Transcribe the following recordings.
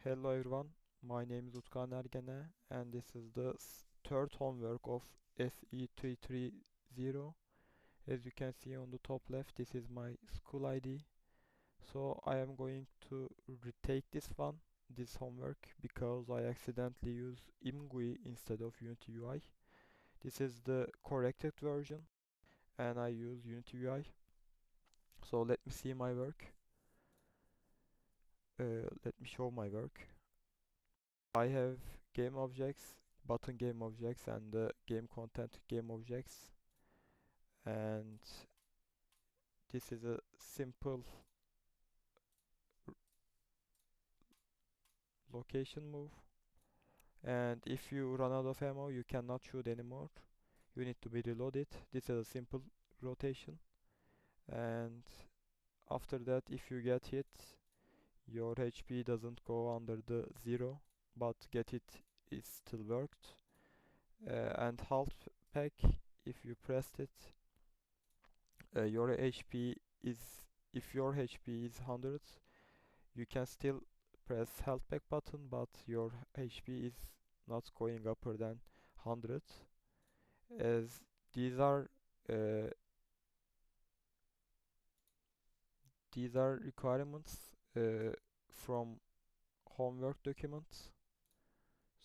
Hello everyone, my name is Utkan Ergene and this is the third homework of SE330. As you can see on the top left, this is my school ID. So I am going to retake this homework, because I accidentally used ImGUI instead of Unity UI. This is the corrected version and I use Unity UI. So let me see my work. Let me show my work. I have game objects, button game objects, and the game content game objects. And this is a simple location move. And if you run out of ammo, you cannot shoot anymore. You need to be reloaded. This is a simple rotation. And after that, if you get hit, your HP doesn't go under the 0, but get it is still worked. And halt pack, if you pressed it, your HP is if your HP is 100, you can still press health back button, but your HP is not going upper than 100, as these are uh, requirements from homework documents.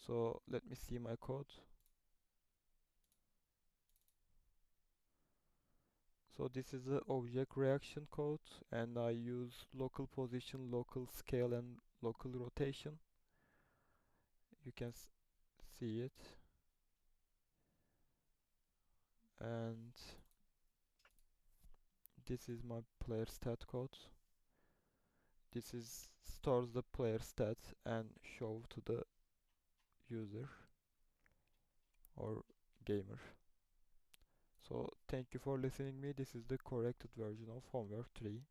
So let me see my code. So this is the object reaction code, and I use local position, local scale, and local rotation. You can see it. And this is my player stat code. This is stores the player stat and show to the user or gamer. So thank you for listening me. This is the corrected version of homework 3.